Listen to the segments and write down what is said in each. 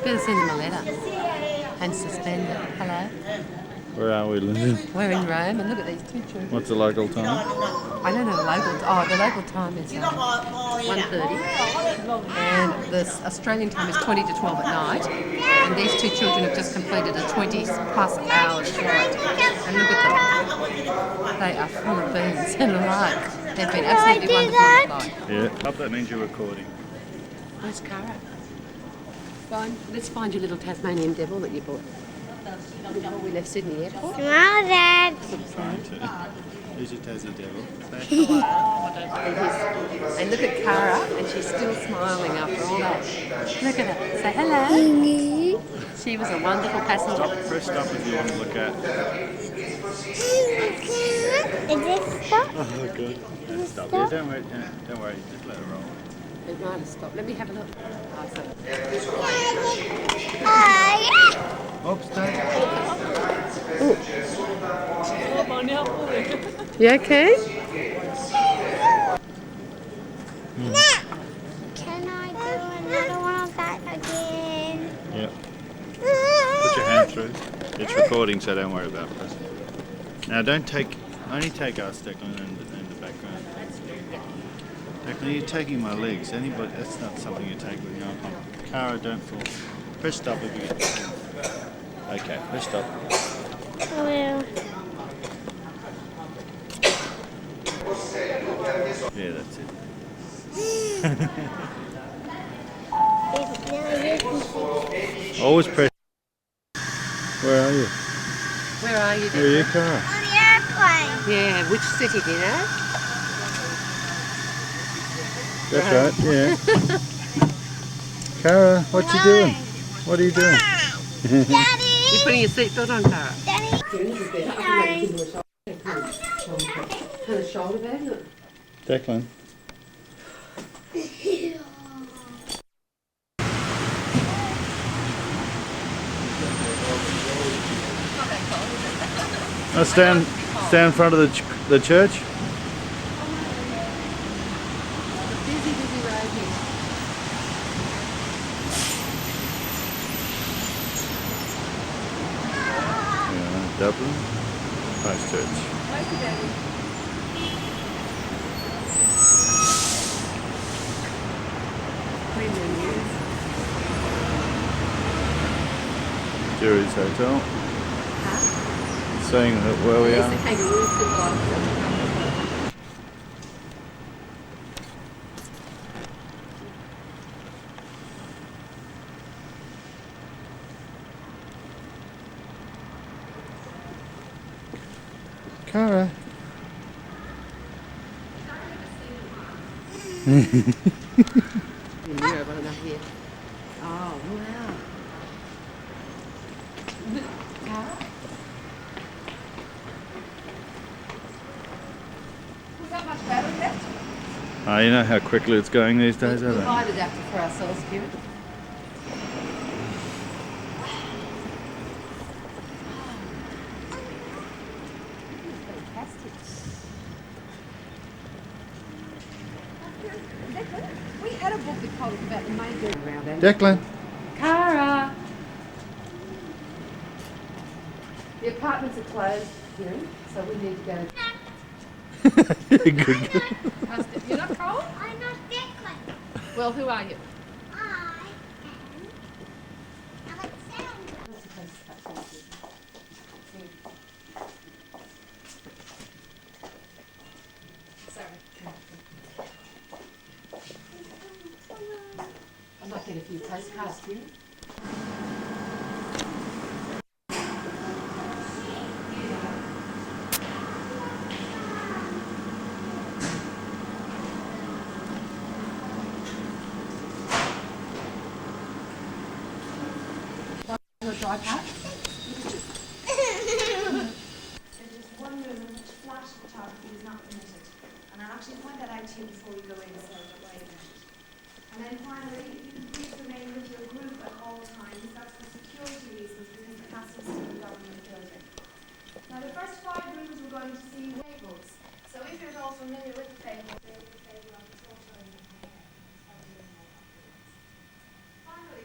Better send them a letter. And suspend it. Hello? Where are we, Lyndon? We're in Rome, and look at these two children. What's the local time? I don't know the local time is 1:30, and the Australian time is 20 to 12 at night. And these two children have just completed a 20 plus hours flight. And look at them. They are full of beans and luck. They've been absolutely wonderful on the flight. Yeah. Hope that means you're recording. Where's Cara? Let's find your little Tasmanian devil that you bought. Before we left Sydney Airport. Smile, Dad. Who's your Tassie devil? And look at Cara, and she's still smiling after all that. Look at her. Say hello. She was a wonderful passenger. First up if you want to look at. Is this stuff? Oh, good. Let's stop. Yeah, don't worry. Just let it roll. It might have stopped. Let me have a look. Oops, don't. You okay? Can I do another one of that again? Yep. Put your hand through. It's recording, so don't worry about it. Now, only take us, Declan, and the background. Declan, you're taking my legs. That's not something you take with your arm. Cara, don't fall. Press stop if you get. Okay, press stop. I will. Yeah, that's it. Always press. Where are you? Where are you? Where are you, Cara? On the airplane. Yeah, which city do you know? That's right, yeah. Cara, what you doing? What are you doing? Daddy. You're putting your seatbelt on, Cara. Daddy. Kind of shoulder bag, look. Declan. Stand in front of the church. Busy road here. Yeah, Dublin. Nice church. Jerry's Hotel. Saying that where we are. Cara. Oh, wow. Cara? Was that much battery left? You know how quickly it's going these days, We'll isn't buy it? an adapter for ourselves, Kieran. We had a book that told us about the major around there. Declan. Cara! The apartments are closed, Kieran, so we need to go. Good. You're not cold? I'm not Declan. Well, who are you? I am Alexandra. Sorry. I might get a few postcards, Kieran. Dry patch. There's one room in which flash photography is not permitted. And I'll actually point that out to you before we go in, so don't worry about it. And then finally, if you can please remain with your group at all times. That's for security reasons, because the castle is still a government building. Now, the first 5 rooms we're going to see fables. So if you're at all familiar with the fable of the torture in the hair, finally,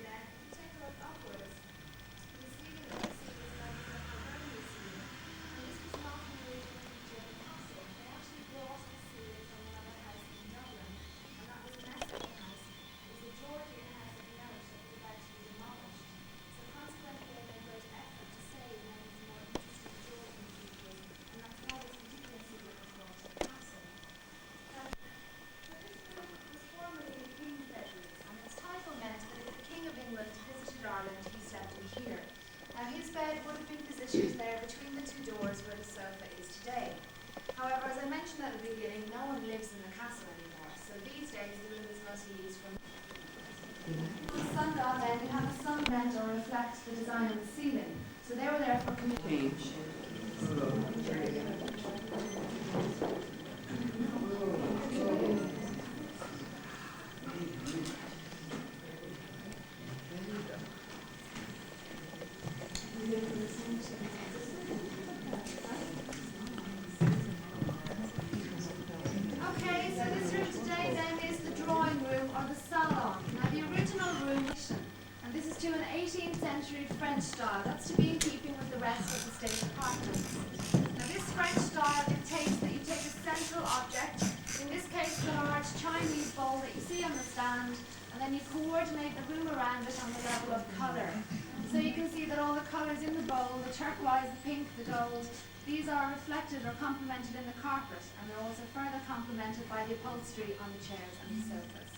which is there between the two doors where the sofa is today. However, as I mentioned at the beginning, no one lives in the castle anymore, so these days the room is mostly used for the sundial. Then you have a sunbend or reflect the design on the ceiling. So they were there for community. Okay, so this room today then is the drawing room or the salon. Now the original room, and this is to an 18th century French style. That's to be in keeping with the rest of the state apartments. Now this French style dictates that you take a central object, in this case the large Chinese bowl that you see on the stand, and then you coordinate the room around it on the level of colour. So you can see that all the colours in the bowl, the turquoise, the pink, the gold, these are reflected or complemented in the carpet, and they're also further complemented by the upholstery on the chairs and the sofas.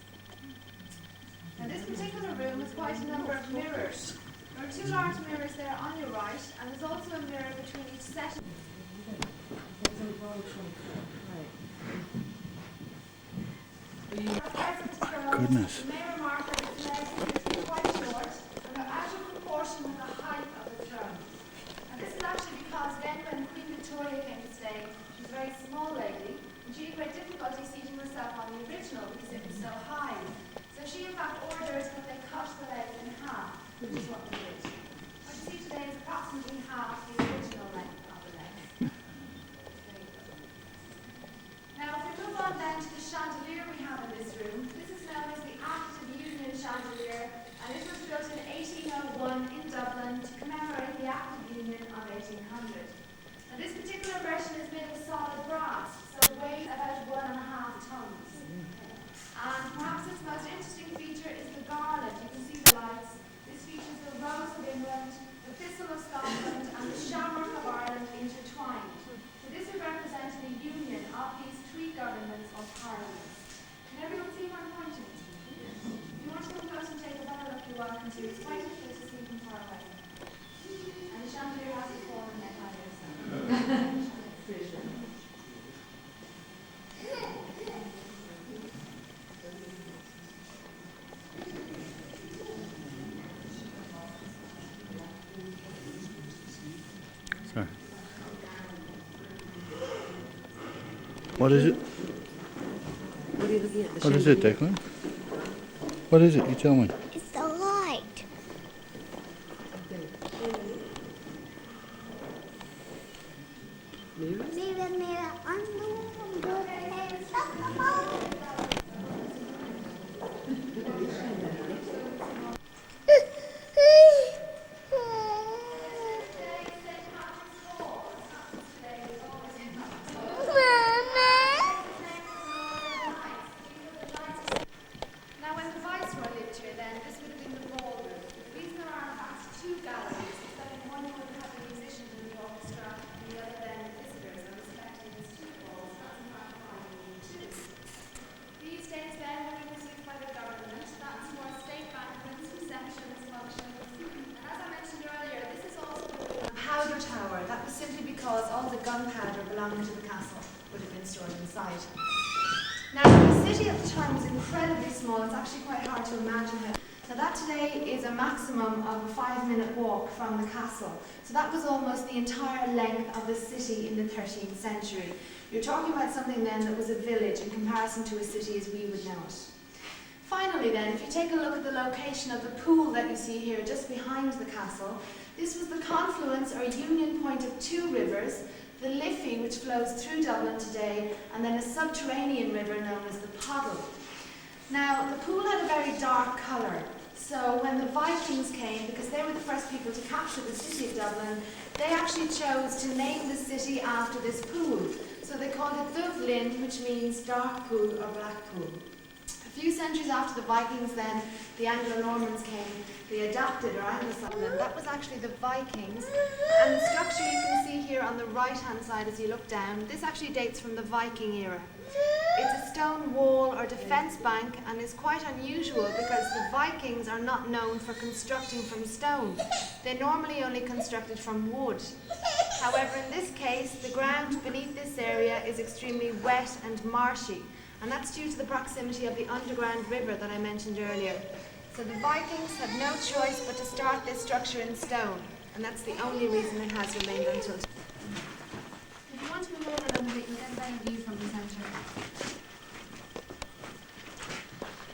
Now this particular room has quite a number of mirrors. There are two large mirrors there on your right, and there's also a mirror between each set. Goodness. You may remark that its legs appear to be quite short, and they're out of proportion with the height of the throne. And this is actually because then when Queen Victoria came to stay, she was a very small lady, and she had great difficulty seating herself on the original because it was so high. So she in fact ordered that they cut the legs in half, which is what they did. What you see today is approximately half the original length of the legs. There you go. Now if we move on then to the chandelier we have in this room, this is known as the Active Union chandelier, and this was built in 1801 in Dublin to commemorate the Active Union of 1800. Now this particular version is made of solid brass, so it weighs about 1.5 tons. And perhaps its most interesting feature is the garland. You can see the lights. This features the rose of England, the thistle of Scotland, and the shamrock of Ireland intertwined. So this would represent the union of these three governments or parliaments. Can everyone see where I'm pointing? If you want to come close and take a better look, you're welcome to. It's quite difficult to see from far away. And the chandelier hasn't fallen yet either. So, what is it? What are you looking at? The What is it, chandelier? Declan? What is it? You tell me. It's the light. Mirrors? Mirror, mirror, on the wall, good hands up the wall. Now, when the Viceroy lived here then, this would have been the ballroom. The reason there are in fact two galleries is that in one you would have the musicians in the orchestra, and the other then the visitors are respecting the street balls. That's in fact why we need two. These days then, when we received by the government, that's for state banquets, receptions, functions. And as I mentioned earlier, this is also the powder tower. That was simply because all the gunpowder belonging to the castle would have been stored inside. Now, the city at the time was incredibly small. It's actually quite hard to imagine it. Now, that today is a maximum of a 5-minute walk from the castle. So that was almost the entire length of the city in the 13th century. You're talking about something then that was a village in comparison to a city as we would know it. Finally then, if you take a look at the location of the pool that you see here just behind the castle, this was the confluence or union point of two rivers, the Liffey, which flows through Dublin today, and then a subterranean river known as the Poddle. Now, the pool had a very dark colour, so when the Vikings came, because they were the first people to capture the city of Dublin, they actually chose to name the city after this pool. So they called it Dublin, which means dark pool or black pool. A few centuries after the Vikings then, the Anglo-Normans came, they adapted or anglicised them. That was actually the Vikings. And the structure you can see here on the right-hand side as you look down, this actually dates from the Viking era. It's a stone wall or defence bank and is quite unusual because the Vikings are not known for constructing from stone. They normally only constructed from wood. However, in this case, the ground beneath this area is extremely wet and marshy, and that's due to the proximity of the underground river that I mentioned earlier. So the Vikings had no choice but to start this structure in stone, and that's the only reason it has remained until today. If you want to move on a little bit, you get a better view from the centre.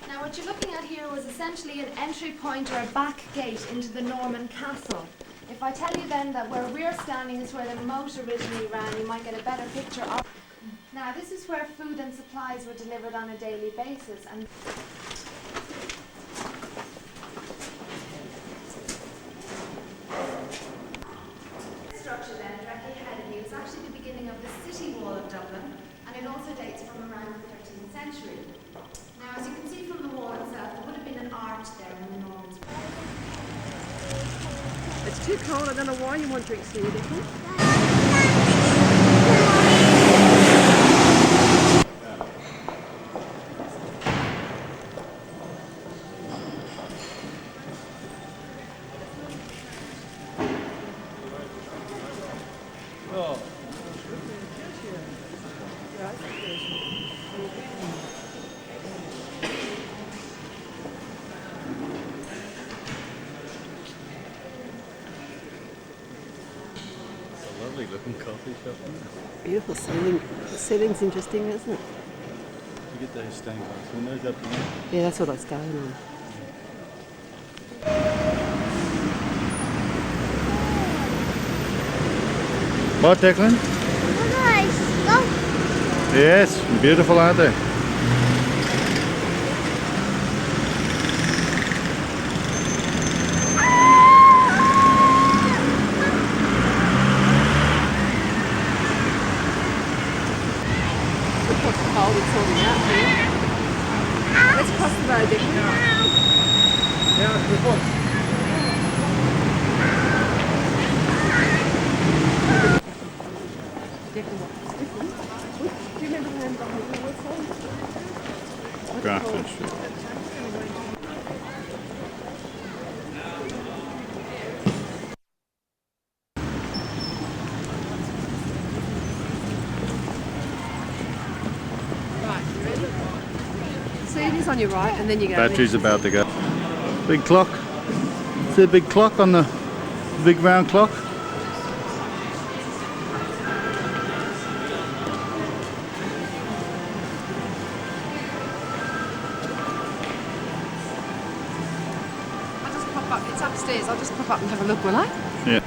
Now what you're looking at here was essentially an entry point or a back gate into the Norman castle. If I tell you then that where we're standing is where the moat originally ran, you might get a better picture of. Now this is where food and supplies were delivered on a daily basis. And this structure then, directly ahead of you, is actually the beginning of the city wall of Dublin, and it also dates from around the 13th century. Now as you can see from the wall itself, there would have been an arch there when the Normans. It's too cold. I don't know why you want drinks here, Declan. Lovely looking coffee shop. Beautiful ceiling. The ceiling's interesting, isn't it? You get those stained glass windows up there. Yeah, that's what I was going on. What, Declan? Look at this. Look. Yes, beautiful, aren't they? Cold, it's sorting out here. Let's cross the road, Declan. Declan, what's different? Do you remember the name behind the website? Grafton Street. See, it is on your right, and then you go. Battery's about to go. Big clock. See a big clock on the big round clock? I'll just pop up. It's upstairs. I'll just pop up and have a look, will I? Yeah.